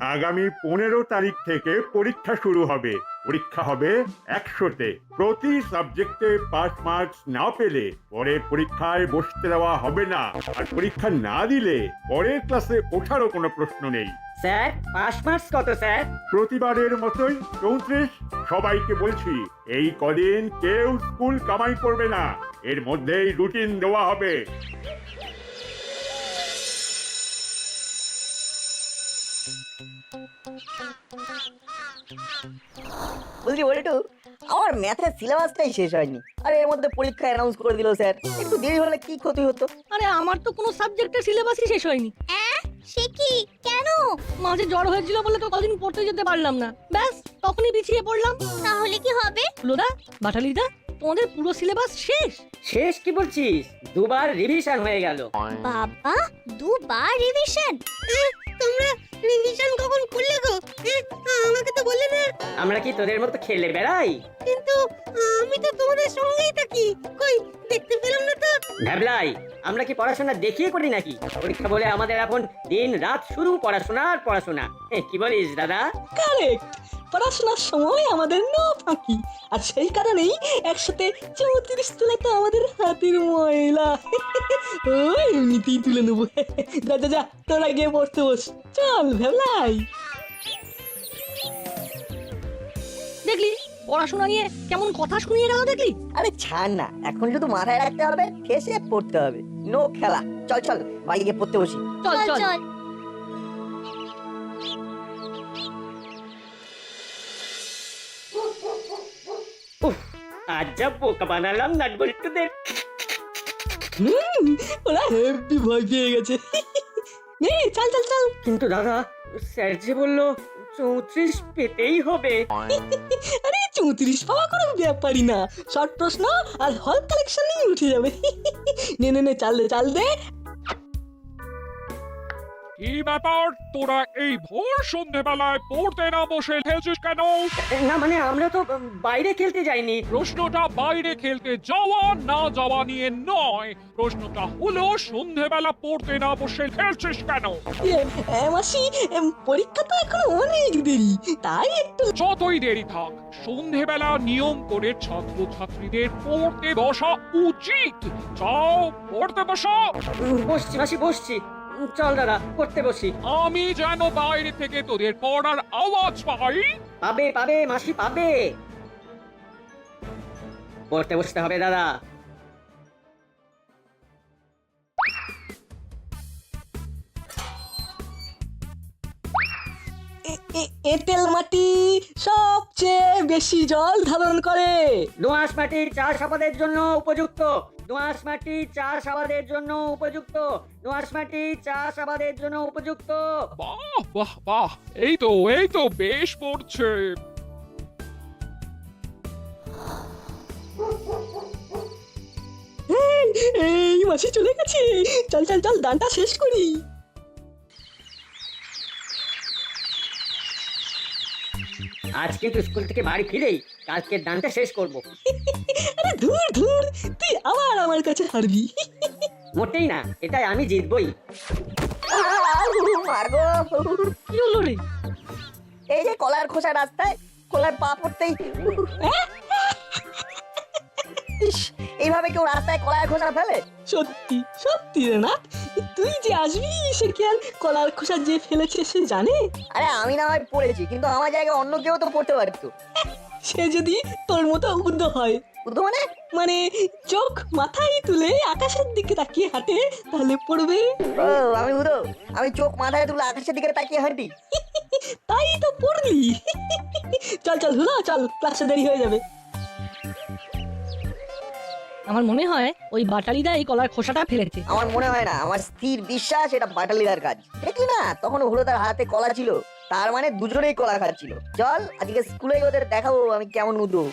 আগামী 15 তারিখ থেকে পরীক্ষা শুরু হবে। পরীক্ষা হবে 100-তে। প্রতি সাবজেক্টে পাস মার্কস না পেলে পরের পরীক্ষায় বসতে দেওয়া হবে না। আর পরীক্ষা না দিলে পরের ক্লাসে ওঠারও কোনো প্রশ্ন নেই। স্যার পাস মার্কস কত স্যার? প্রতিবারের মতোই 34। সবাইকে বলছি, এই কদিন কেউ স্কুল কামাই করবে না। এর মধ্যেই রুটিন দেওয়া হবে। বলছি বলটু, আমার ম্যাথের সিলেবাসটাই শেষ হয়নি, আর এর মধ্যে পরীক্ষা অ্যানাউন্স করে দিল স্যার। একটু দেরি হলে কি ক্ষতি হতো? আরে আমার তো কোনো সাবজেক্টের সিলেবাসই শেষ হয়নি। সে কি? কেন? মাঝে জ্বর হয়েছিল বলে তো কদিন পড়তে যেতে পারলাম না, ব্যাস তখনই পিছিয়ে পড়লাম। তাহলে কি হবে? লোদা, বাটালিদা, তোমাদের পুরো সিলেবাস শেষ? শেষ কি বলছিস? দুবার রিভিশন হয়ে গেল। বাবা, দুবার রিভিশন? তোমরা রিভিশন কখন করলে গো? আমাকে তো বললে না। আমরা কি তোদের মতো খেলে বেড়াই? কিন্তু আমি তো তোমাদের সঙ্গেই থাকি, কই দেখতে পেলাম না তো। ভ্যাবলাই, আমরা কি পড়াশোনা দেখিয়ে করি নাকি? পরীক্ষা বলে আমাদের এখন দিন রাত শুরু পড়াশোনা আর পড়াশোনা। কি বলিস দাদা? কারেক্ট। পড়াশোনার সময় আমাদের নো ফাঁকি, আর সেই কারণেই 134 তুলে তো আমাদের হাতের ময়লা। ওই এমনিতেই তুলে নেবো। যা যা যা, তোরা গিয়ে পড়তে বস। চল ভেবলাই। দেখলি পড়াশোনা নিয়ে কেমন কথা শুনিয়ে গেল দেখলি? আরে ছাড় না, এখন শুধু মাথায় রাখতে হবে, ঠেসে পড়তে হবে। নো খেলা। চল চল, বাড়ি গিয়ে পড়তে বসি। চল চল। আজ যা বোকা বানালাম নাটবল্টুদের। ওরা হেব্বি ভয় পেয়ে গেছে। নে চল চল চল। কিন্তু দাদা, স্যার যে বললো 34 পেতেই হবে। আরে 34 পাওয়া কোনো ব্যাপারই না। শর্ট প্রশ্ন আর হল কালেকশনই উঠে যাবে। নে নে নে, চাল দে চাল দে। কি ব্যাপার, তোরা এই ভোর সন্ধেবেলায় পড়তে না বসে খেলছিস কেন? না মানে আমরা তো বাইরে খেলতে যাইনি। প্রশ্নটা বাইরে খেলতে যাওয়া না যাওয়া নিয়ে নয়, প্রশ্নটা হলো সন্ধেবেলা পড়তে না বসে খেলছিস কেন? মাসি, পরীক্ষা তো এখন অনেক দেরি, তাই একটু। যতই দেরি থাক, সন্ধেবেলা নিয়ম করে ছাত্রছাত্রীদের পড়তে বসা উচিত। যাও পড়তে বসো। বসছি মাসি, বসছি। চল দাদা, পড়তে বসি। আমি যেন বাইরে থেকে তোদের পড়ার আওয়াজ পাই। পাবে পাবে মাসি, পাবে। পড়তে বসতে হবে দাদা। এঁটেল মাটি সবচেয়ে বেশি জল ধারণ করে। দোআঁশ মাটির চাষাবাদের জন্য উপযুক্ত। দোআঁশ মাটি চাষাবাদের জন্য উপযুক্ত। দোআঁশ মাটি চাষাবাদের জন্য উপযুক্ত। বাহ বাহ বাহ, এই তো বেশ পড়ছে। এই মাসি চলে গেছে। চল চল চল, দানটা শেষ করি। আজ কিন্তু স্কুল থেকে বাড়ি ফিরেই কালকের দানটা শেষ করব। আরে ধুর ধুর, তুই আবার আমার কাছে হারবি। মোটেই না, এটাই আমি জিতবই। মারগো। কি হলো রে? এই যে কলার খোসা রাস্তায়, কলার পা পড়তেই। ইস, এইভাবে কেউ রাস্তায় কলার খোসা ফেলে? সত্যি সত্যি রে না, তুই যে আসবি সে কি আর কলার খোসা যে ফেলেছে সে জানে? আরে আমি না হয় পড়েছি, কিন্তু আমার জায়গায় অন্য কেউ তো পড়তে পারতো। সে যদি তোর মতো উদ্ধ হয়, বুঝতো মানে? মানে চোখ মাথায় তুলে আকাশের দিকে তাকিয়ে হাঁটে, তাহলে পড়বে। ও আমি বুঝো, আমি চোখ মাথায় তুলে আকাশের দিকে তাকিয়ে হাঁটি। তাই তো পড়লি। চল চল হুলো, চল, ক্লাসে দেরি হয়ে যাবে। আমার মনে হয় ওই বাটালিদা এই কলার খোসাটা ফেলেছে। আমার মনে হয় না, আমার স্থির বিশ্বাস এটা বাটালিদার কাজ। দেখলি না, তখন হলো তার হাতে কলা ছিল, তার মানে দুজনেই কলা খাচ্ছিল। চল আজকে স্কুলে ওদের দেখাবো আমি কেমন উদো।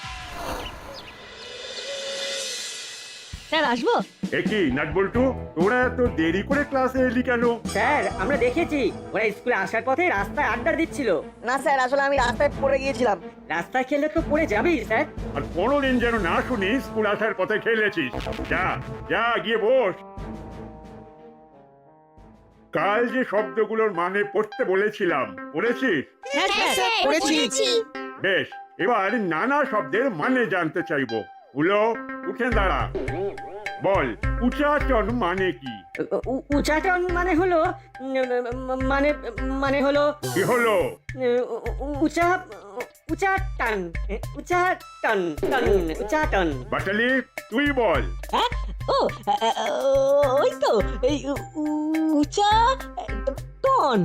স্যার আসবো? একই নাটবল্টু, তোরা এত দেরি করে ক্লাসে এলি কেন? স্যার আমরা দেখেছি ওরা স্কুলে আসার পথে রাস্তায় আড্ডা দিচ্ছিল। না স্যার, আসলে আমি রাস্তায় পড়ে গিয়েছিলাম। রাস্তায় খেলে তো পড়ে যাবেই স্যার। আর কোনোদিন যেন না শুনি স্কুল আসার পথে খেলেছিস। যা যা, গিয়ে বস। কাল যে শব্দগুলোর মানে পড়তে বলেছিলাম পড়েছিস? হ্যাঁ স্যার পড়েছি। বেশ, এবার নানা শব্দের মানে জানতে চাইবো। উলো, উঠে দাঁড়া। বল, উচাটন মানে কি? উচাটন মানে হলো মানে মানে হলো কি হলো? উচা উচাটন উচাটন উচাটন। বাটালি, তুই বল। হ্যাঁ ও ওই তো এই উচা টন।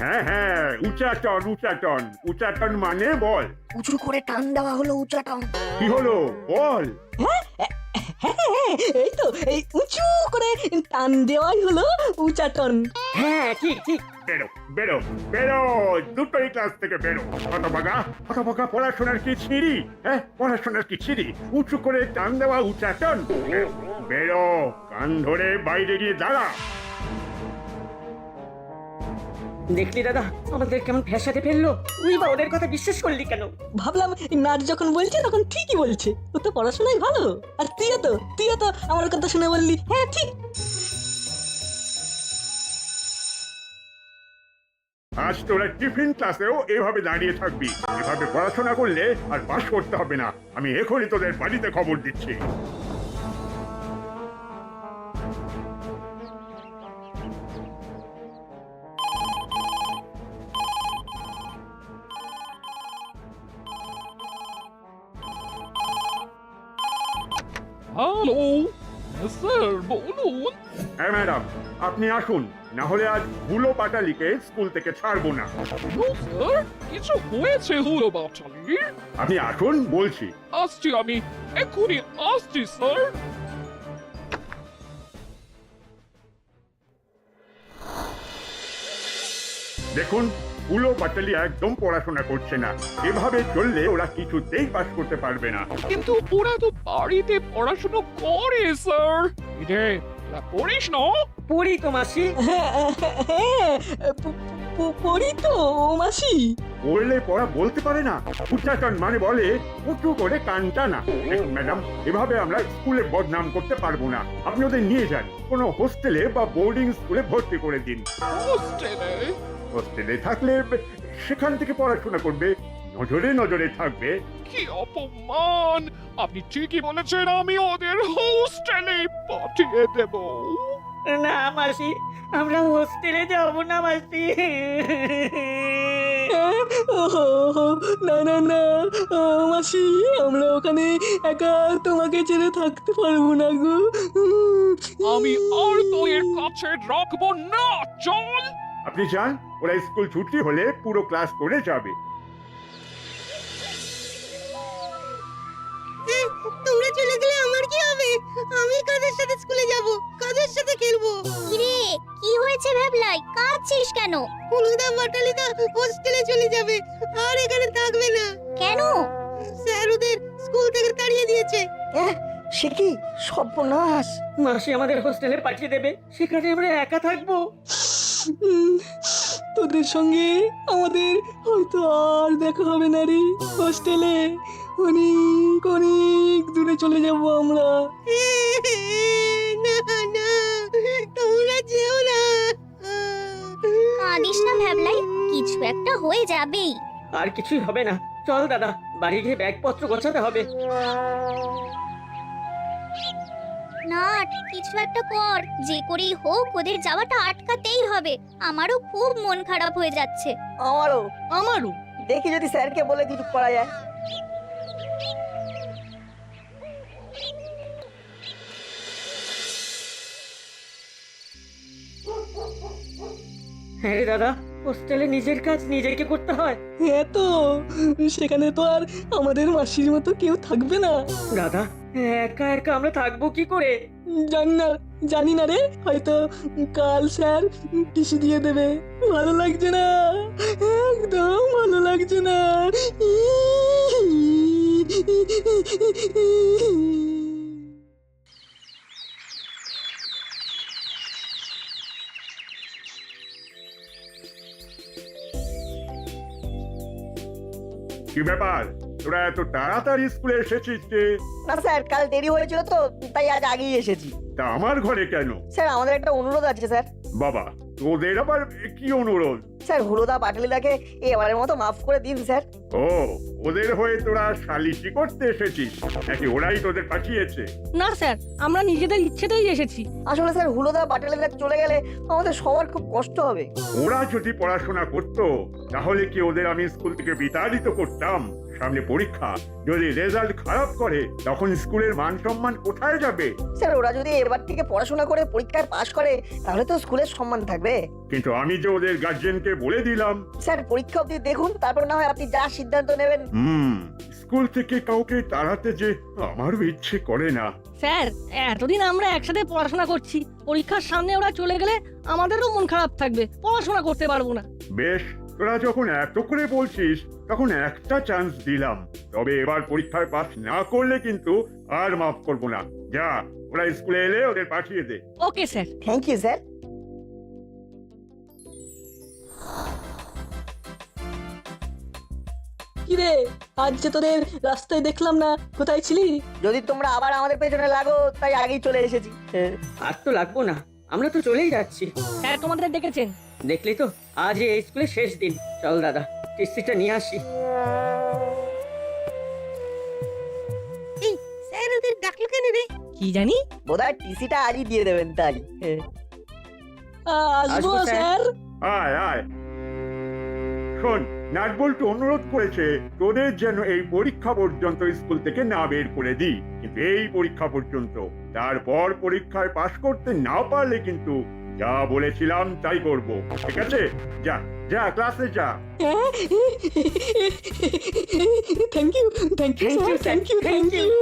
হ্যাঁ হ্যাঁ, উচাটন উচাটন উচাটন মানে বল। উঁচু করে টান দেওয়া হলো উঁচাটা। কি হলো বল? এই তো এই উঁচু করে টান দেওয়াই হলো উচাটন। হ্যাঁ ঠিক ঠিক। বেরো বেরো বেরো, দুটোই ক্লাস থেকে বেরো। হতভাগা পড়াশোনার কি ছিঁড়ি? হ্যাঁ, পড়াশোনার কি ছিঁড়ি? উঁচু করে টান দেওয়া উচাটন। বেরো, কান ধরে বাইরে গিয়ে দাঁড়া। দেখলি দাদা, আমাদের কেমন ফ্যাসাতে ফেললো। তুই বা ওদের কথা বিশ্বাস করলি কেন? ভাবলাম নাট যখন বলছে তখন ঠিকই বলছে, ও তো পড়াশোনায় ভালো। আর তুইও তো আমার কথা শুনে বললি হ্যাঁ ঠিক। আজ তোরা টিফিন ক্লাসেও এভাবে দাঁড়িয়ে থাকবি। এভাবে পড়াশোনা করলে আর পাস করতে হবে না। আমি এখনই তোদের বাড়িতে খবর দিচ্ছি। হ্যালো স্যার, বলুন। হ্যাঁ ম্যাডাম, আপনি আসুন, না হলে আজ হুলো পাটালিকে স্কুল থেকে ছাড়বো না। নো স্যার, কিছু হয়েছে হলো বাটালি? আপনি আসুন বলছি। আসছি আমি, এক্ষুনি আসছি স্যার। দেখুন, হুলো পাটালি একদম পড়াশোনা করছে না। এভাবে চললে ওরা কিছুতেই পাস করতে পারবে না। কিন্তু ওরা তো বাড়িতে পড়াশোনা করে স্যার। রে, তোরা পড়িস না? পড়ি তো মাসি। হ্যাঁ পড়ি তো মাসি। পড়লে পড়া বলতে পারে না। উচ্চাটন মানে বলে উঁচু করে কান টানা। দেখুন ম্যাডাম, এভাবে আমরা স্কুলে বদনাম করতে পারবো না। আপনি ওদের নিয়ে যান, কোনো হোস্টেলে বা বোর্ডিং স্কুলে ভর্তি করে দিন। হোস্টেলে? হোস্টেলে থাকলে সেখান থেকে পড়াশোনা করবে, নজরে নজরে থাকবে। কি অপমান! আপনি ঠিকই বলেছেন, আমি ওদের হোস্টেলে পাঠিয়ে দেব। না মাসি, আমরা হোস্টেলে যাব না মাসি। না না না মাসি, আমরা ওখানে একা তোমাকে ছেড়ে থাকতে পারবো না গো। আমি আর তোদের কাছে রাখবো না, চল। আপনি চান ওরা স্কুল ছুটি হলে পুরো ক্লাস করে যাবে? তোমরা চলে গেলে আমার কি হবে? আমি কাদের সাথে স্কুলে যাব? কাদের সাথে খেলবো? কিরে, কি হয়েছে ভ্যাবলাই? কাঁদছিস কেন? হলুদা বাটালিদা হোস্টেলে চলে যাবে, আর এখানে থাকবে না। কেন? স্যার ওদের স্কুল থেকে তাড়িয়ে দিয়েছে। সে কি সর্বনাশ! মাসি আমাদের হোস্টেলে পাঠিয়ে দেবে, সেখানে আমরা একা থাকবো। তোদের সঙ্গে আমাদের হয়তো আর দেখা হবে না রে। হোস্টেলে অনেক অনেক দূরে চলে যাব আমরা। না না, তোমরা যেও না। কাঁদিস না ভ্যাবলাই, কিছু একটা হয়ে যাবেই। আর কিছুই হবে না। চল দাদা, বাড়ি গিয়ে ব্যাগপত্র গোছাতে হবে। না, কিছু একটা কর, যে করেই হোক ওদের যাওয়াটা আটকাতেই হবে। আমারও খুব মন খারাপ হয়ে যাচ্ছে। আমারও। দেখি যদি স্যারকে বলে কিছু করা যায়। হ্যাঁ রে দাদা, হোস্টেলে নিজের কাজ নিজেকে করতে হয়। হ্যাঁ তো, সেখানে তো আর আমাদের মাসির মতো কেউ থাকবে না। দাদা, একা একা আমরা থাকবো কি করে? জানি না রে, হয়তো কাল স্যার টিসি দিয়ে দেবে। ভালো লাগছে না, একদম ভালো লাগছে না। কি ব্যাপার, তোরা এত তাড়াতাড়ি স্কুলে এসেছিস যে? না স্যার, কাল দেরি হয়েছিল তো, তাই আজ আগেই এসেছি। তা আমার ঘরে কেন? স্যার আমাদের একটা অনুরোধ আছে স্যার। বাবা, তোদের আবার কি অনুরোধ? স্যার হুলোদা বাটালিদাকে এবারের মতো মাফ করে দিন স্যার। ও, ওদের হয়ে তোরা সালিশি করতে এসেছিস নাকি ওরাই তোদের পাঠিয়েছে? না স্যার, আমরা নিজেদের ইচ্ছেতেই এসেছি। আসলে স্যার হুলোদা বাটালিদা চলে গেলে আমাদের সবার খুব কষ্ট হবে। ওরা যদি পড়াশোনা করতো তাহলে কি ওদের আমি স্কুল থেকে বিতাড়িত করতাম? সামনে পরীক্ষা, যদি রেজাল্ট খারাপ করে তখন স্কুলের মান সম্মান কোথায় যাবে? স্যার ওরা যদি এবার থেকে পড়াশোনা করে পরীক্ষায় পাশ করে তাহলে তো স্কুলের সম্মান থাকবে। কিন্তু আমি যে ওদের গার্জেনকে বলে দিলাম। স্যার পরীক্ষা অবধি দেখুন, তারপর না হয় আপনি যা সিদ্ধান্ত নেবেন। স্কুল থেকে কাউকে তাড়াতে যে আমারও ইচ্ছে করে না। স্যার, এতদিন আমরা একসাথে পড়াশোনা করছি, পরীক্ষার সামনে ওরা চলে গেলে আমাদেরও মন খারাপ থাকবে, পড়াশোনা করতে পারবো না। বেশ, তোরা যখন এত করে বলছিস তখন একটা চান্স দিলাম, তবে এবার পরীক্ষায় পাস না করলে কিন্তু আর মাফ করবো না। যা, ওরা স্কুলে এলে ওদের পাঠিয়ে দে। Okay sir. Thank you sir. কিরে, আজ যে তোদের রাস্তায় দেখলাম না, কোথায় ছিলি? যদি তোমরা আবার আমাদের পেছনে লাগো তাই আগেই চলে এসেছি। আর তো লাগবো না, আমরা তো চলেই যাচ্ছি। স্যার তোমাদের ডেকেছেন। দেখলি তো, আজ এই স্কুলের শেষ দিন। চল দাদা, টিসিটা নিয়ে আসি। এই স্যার ওদের ডাকলো কেন রে? কি জানি। বোধহয় টিসিটা আজই দিয়ে দেবেন তাই। আসবো আসবো, স্যার। স্যার। আয় আয়, শোন, নাটবল্টু অনুরোধ করেছে তোদের যেন এই পরীক্ষা পর্যন্ত স্কুল থেকে না বের করে দিই, কিন্তু এই পরীক্ষা পর্যন্ত। তারপর পরীক্ষায় পাশ করতে না পারলে কিন্তু যা বলেছিলাম তাই করব, ঠিক আছে? যা যা, ক্লাসে যা। Thank you, thank you Thank you, sir, sir. Thank you, Thank thank you. You.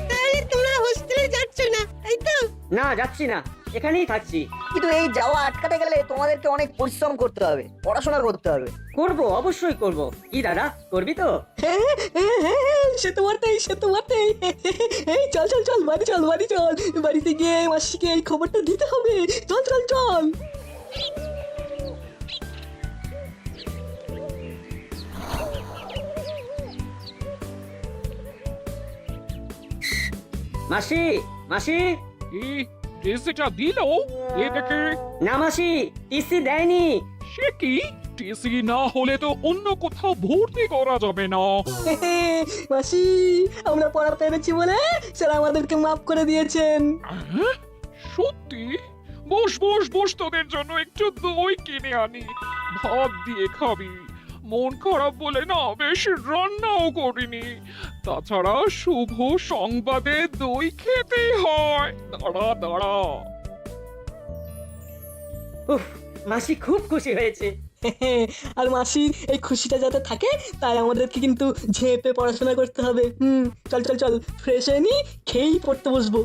তাহলে তোমরা হোস্টেলে যাচ্ছ না, তাই তো? না, যাচ্ছি না, এখানেই থাকছি। কিন্তু এই যাওয়া আটকাতে গেলে তোমাদেরকে অনেক পরিশ্রম করতে হবে, পড়াশোনা করতে হবে। করব, অবশ্যই করব। কি দাদা, করবি তো? সে তো বটেই, সে তো বটেই। এই চল চল চল, বাড়ি চল, বাড়ি চল। বাড়িতে গিয়ে মাসিকে এই খবরটা দিতে হবে। চল চল চল। মাসি, মাসি। এই টিসিটা দিল? এ দেখে। না মাসি, টিসি দেয়নি। সে কি? টিসি না হলে তো অন্য কোথাও ভর্তি করা যাবে না। মাসি, আমরা পড়া পেরেছি বলে স্যার আমাদেরকে মাফ করে দিয়েছেন। হ্যাঁ? সত্যি? বস বস বস, তোদের জন্য একটু দই কিনে আনি, ভাত দিয়ে খাবি। মন খারাপ বলে না বেশ রান্নাও করিনি। তাছাড়া শুভ সংবাদে দই খেতেই হয়। দাঁড়া দাঁড়া। উফ, মাসি খুব খুশি হয়েছে। আর মাসির এই খুশিটা যাতে থাকে তাই আমাদেরকে কিন্তু ঝেঁপে পড়াশোনা করতে হবে। চল চল চল, ফ্রেশ হয়ে নি, খেয়েই পড়তে বসবো।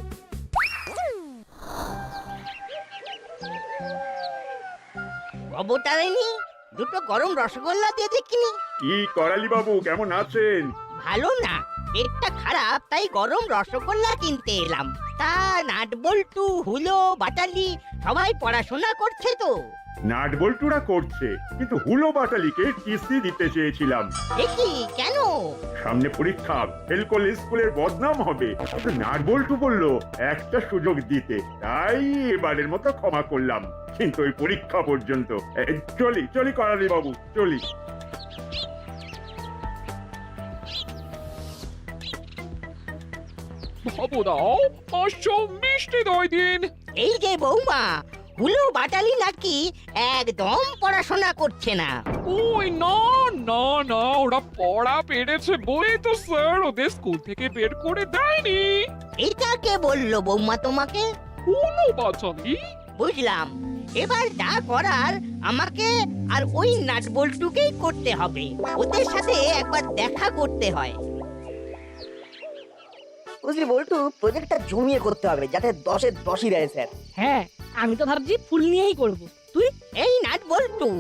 অবতারিণী, দুটো গরম রসগোল্লা দিয়ে দেখিনি। কি করালি বাবু, কেমন আছেন? ভালো না, পেটটা খারাপ, তাই গরম রসগোল্লা কিনতে এলাম। তা নাটবল্টু, হুলো, বাটালি সবাই পড়াশোনা করছে তো? নাটবল্টুরা করছে, কিন্তু হুলো বাটালিকে টিসি দিতে চেয়েছিলাম। দেখি কেন? সামনে পরীক্ষা, ফেল করলে স্কুলের বদনাম হবে। কিন্তু নাটবল্টু বলল একটা সুযোগ দিতে, তাই এবারের মতো ক্ষমা করলাম। কিন্তু ওই পরীক্ষা পর্যন্ত। চলি চলি করালি বাবু, চলি। বাবু দাও 500 মিষ্টি দই দিন। এই যে বৌমা, হুলো বাটালি নাকি একদম পড়াশোনা করছে না। ওই না না না, ওরা পড়া পেরেছে বলেই তো স্যার ওদের স্কুল থেকে বের করে দেয়নি। এটা কে বললো বৌমা তোমাকে? হুলো বাচালি। বুঝলাম, এবার যা করার আমাকে আর ওই নাটবল্টুকেই করতে হবে। ওদের সাথে একবার দেখা করতে হয়। বুঝলি বল্টু, প্রজেক্টটা জমিয়ে করতে হবে যাতে 10-এ 10ই দেয় স্যার। হ্যাঁ, আমি তো ভাবছি ফুল নিয়েই করব। তুই? এই নাটবল্টু,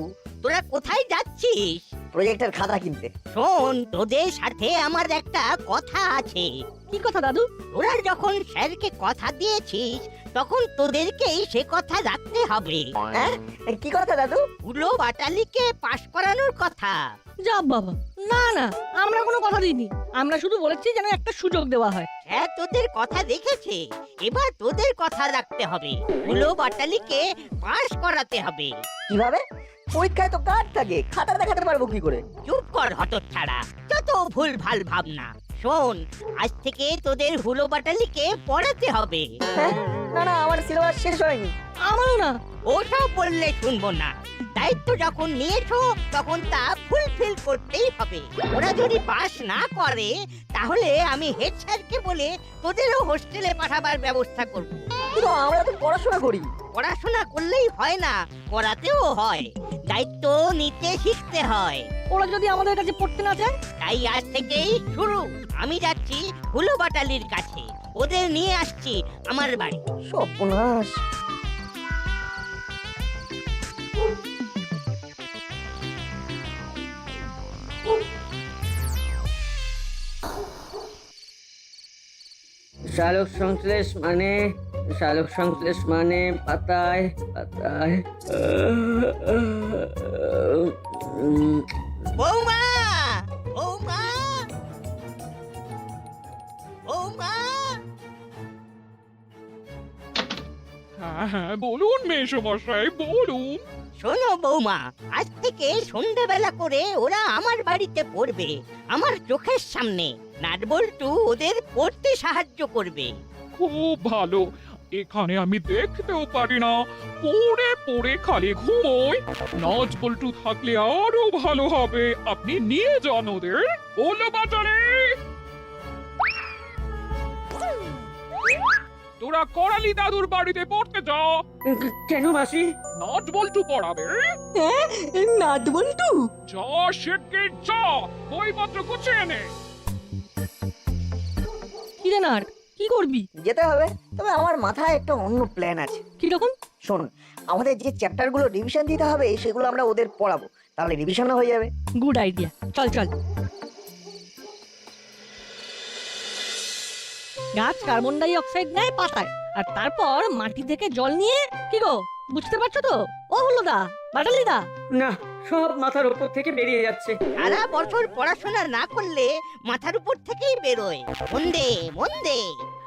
তোরা কোথায় যাচ্ছিস? প্রজেক্টের খাতা কিনতে। শোন, তোদের সাথে আমার একটা কথা আছে। কি কথা দাদু? তোরা যখন স্যারকে কথা দিয়েছিস তখন তোদেরকেই সে কথা রাখতে হবে। হ্যাঁ, কি কথা দাদু? হুলো বাটালিকে পাশ করানোর কথা। যা বাবা, না না, আমরা কোনো কথা দিইনি। আমরা শুধু বলেছি যেন একটা সুযোগ দেওয়া হয়। স্যার তোদের কথা দেখেছে, এবার তোদের কথা রাখতে হবে। হুলো বাটালিকে পাশ করাতে হবে। কিভাবে? পরীক্ষায় তো কার্ড থাকে, খাতা দেখাতে পারবো কি করে? চুপ কর হতচ্ছাড়া, যত ভুল ভাল ভাবনা। শোন, আজ থেকে তোদের হুলো বাটালিকে পড়াতে হবে। হ্যাঁ, না না, আমার সিলেবাস শেষ হয়নি। আমারও না। ওসব বললে শুনবো না। দায়িত্ব যখন নিয়েছো তখন তা ফুলফিল করতেই হবে। ওরা যদি পাস না করে তাহলে আমি হেড স্যারকে বলে তোদেরও হোস্টেলে পাঠাবার ব্যবস্থা করব। কিন্তু আমরা তো পড়াশোনা করি। পড়াশোনা করলেই হয় না, করাতেও হয়। দায়িত্ব নিতে শিখতে হয়। ওরা যদি আমাদের কাছে পড়তে না চায়? তাই আজ থেকেই শুরু। আমি যাচ্ছি হুলো বাটালির কাছে, ওদের নিয়ে আসছি আমার বাড়ি। সর্বনাশ। সালোক সংশ্লেষ মানে পাতায় পাতায় বৌমা, বৌমা, বৌমা। হ্যাঁ হ্যাঁ, বলুন মেসমশাই, বলুন। শোনো বৌমা, আজ থেকে সন্ধ্যাবেলা করে ওরা আমার বাড়িতে পড়বে, আমার চোখের সামনে। নাটবল্টু ওদের পড়তে সাহায্য করবে। খুব ভালো। এখানে আমি দেখতেও পারি না, পড়ে পড়ে খালি ঘুমোই। নাচ বল্টু থাকলে আরো ভালো হবে। আপনি নিয়ে যান ওদের। বলো বাজারে, তোরা করালি দাদুর বাড়িতে পড়তে যা। কেন মাসি? নাচ বল্টু পড়াবে। হ্যাঁ, নাট বল্টু। যা শিগগির যা, বইপত্র গুছিয়ে নে। কি রে নাট, কি করবি? যেতে হবে, তবে আমার মাথায় একটা অন্য প্ল্যান আছে। কিরকম? শোন, আমাদের যে চ্যাপ্টারগুলো রিভিশন দিতে হবে সেগুলো আমরা ওদের পড়াবো, তাহলে রিভিশনও হয়ে যাবে। গুড আইডিয়া, চল চল। গাছ কার্বন ডাই অক্সাইড নেয় পাতায়, আর তারপর মাটি থেকে জল নিয়ে, কি গো বুঝতে পারছো তো? ও হলো দা, বাটালি দা। না, সব মাথার উপর থেকে বেরিয়ে যাচ্ছে। সারা বছর পড়াশোনা না করলে মাথার উপর থেকেই বেরোয়। মন্দে মন্দে।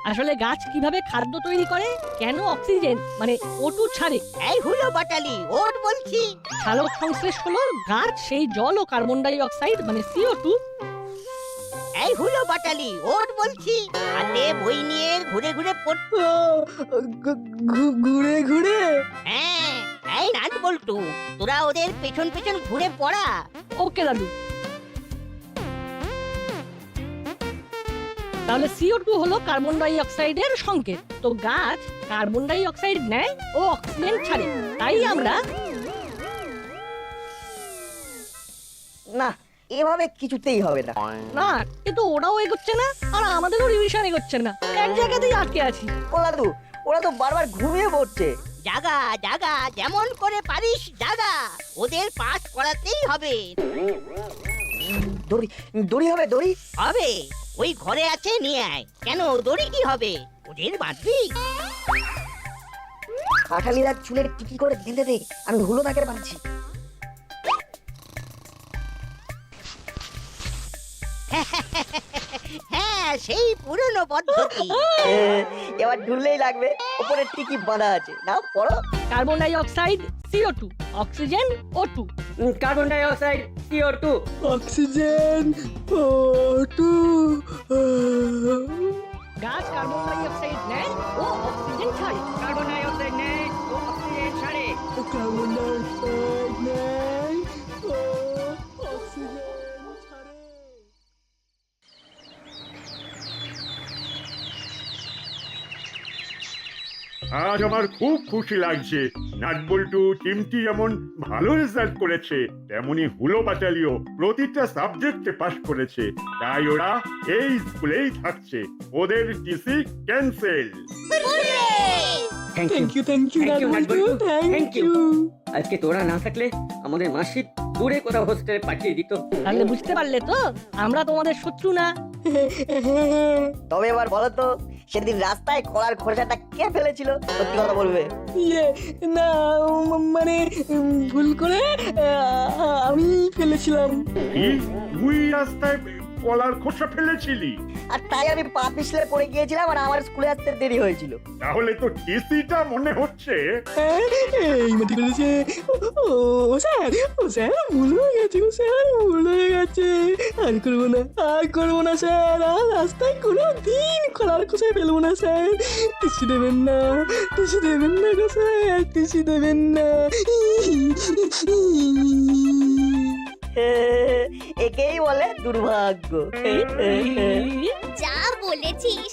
আসলে গাছ কিভাবে খাদ্য তৈরি করে, কেন অক্সিজেন মানে O2 ছাড়ে? এই হুলো বাটালি, ওর বলছি। সালোক সংশ্লেষ হলো গাছ সেই জল ও কার্বন ডাই অক্সাইড মানে CO2। এই হুলো বাটালি, ওর বলছি। হাতে বই নিয়ে ঘুরে ঘুরে পড়। ঘুরে ঘুরে। হ্যাঁ, এই নাট বল্টু, তোরা ওদের পেছন পেছন ঘুরে পড়া। ওকে দাদু। তাহলে CO2 হলো কার্বন ডাই অক্সাইডের সংকেত। তো গাছ কার্বন ডাই অক্সাইড নেয় ও অক্সিজেন ছাড়ে, তাই আমরা। না, এভাবে কিছুতেই হবে না। না, কিন্তু ওরাও এগোচ্ছে না আর আমাদেরও রিভিশন এগোচ্ছে না, এক জায়গাতেই আটকে আছি। ও দাদু, ওরা তো বারবার ঘুমিয়ে পড়ছে। জাগা জাগা, যেমন করে পারিস জাগা। ওদের পাস করাতেই হবে। দড়ি দড়ি হবে, দড়ি হবে, ওই ঘরে আছে, নিয়ে আয়। কেন, দড়ি কি হবে? ওদের বাঁধবি। কাঠালিরা চুলের টিকি করে বেঁধে দে, আমি হুলো তাকে বাঁধছি। হ্যাঁ, সেই পুরনো পদ্ধতি। এবার ঢুললেই লাগবে, উপরে টিকি বাঁধা আছে। নাও পড়ো। Carbon dioxide CO2, oxygen O2। Carbon dioxide CO2, oxygen O2। গাছ কার্বন ডাই অক্সাইড নেয় ও অক্সিজেন ছাড়ে। কার্বন ডাই অক্সাইড নেয় ও অক্সিজেন ছাড়ে। কার্বন ডাই অক্সাইড নেয় ও অক্সিজেন ছাড়ে। আজ আমার খুব খুশি লাগছে। নাটবল্টু চিমটি যেমন ভালো রেজাল্ট করেছে, তেমনি হুলো বাটালিও প্রতিটা সাবজেক্টে পাশ করেছে। তাই ওরা এই স্কুলেই থাকছে। ওদের TC cancel. Thank thank you. You, thank you Thank you, nut বল্টু, নাট বল্টু। Thank Thank you. আজকে তোরা না থাকলে আমাদের মার্কশিট দূরে কোথাও হোস্টেলে পাঠিয়ে দিত। তাহলে বুঝতে পারলে তো আমরা তোমাদের শত্রু না। তবে এবার বলো তো, সেদিন রাস্তায় কলার খোসাটা কে ফেলেছিল? সত্যি কথা বলবে। ইয়ে না, মানে ভুল করে আমি ফেলেছিলাম। কি তুই রাস্তায় কলার খোসা ফেলেছিলি? আর তাই আমি পা পিছলে পড়ে গিয়েছিলাম আর আমার স্কুলে আসতে দেরি হয়েছিল। তাহলে তো টিসিটা মনে হচ্ছে। এই মাটি করেছে। ও স্যার, ভুল হয়ে গেছে গো স্যার, ভুল হয়ে গেছে। আর করবো না, আর করবো না স্যার। আর রাস্তায় কোনো দিন কলার খোসায় ফেলবো না স্যার। টিসি দেবেন না, টিসি দেবেন না গো স্যার, টিসি দেবেন না। একেই বলে দুর্ভাগ্য। যা বলেছিস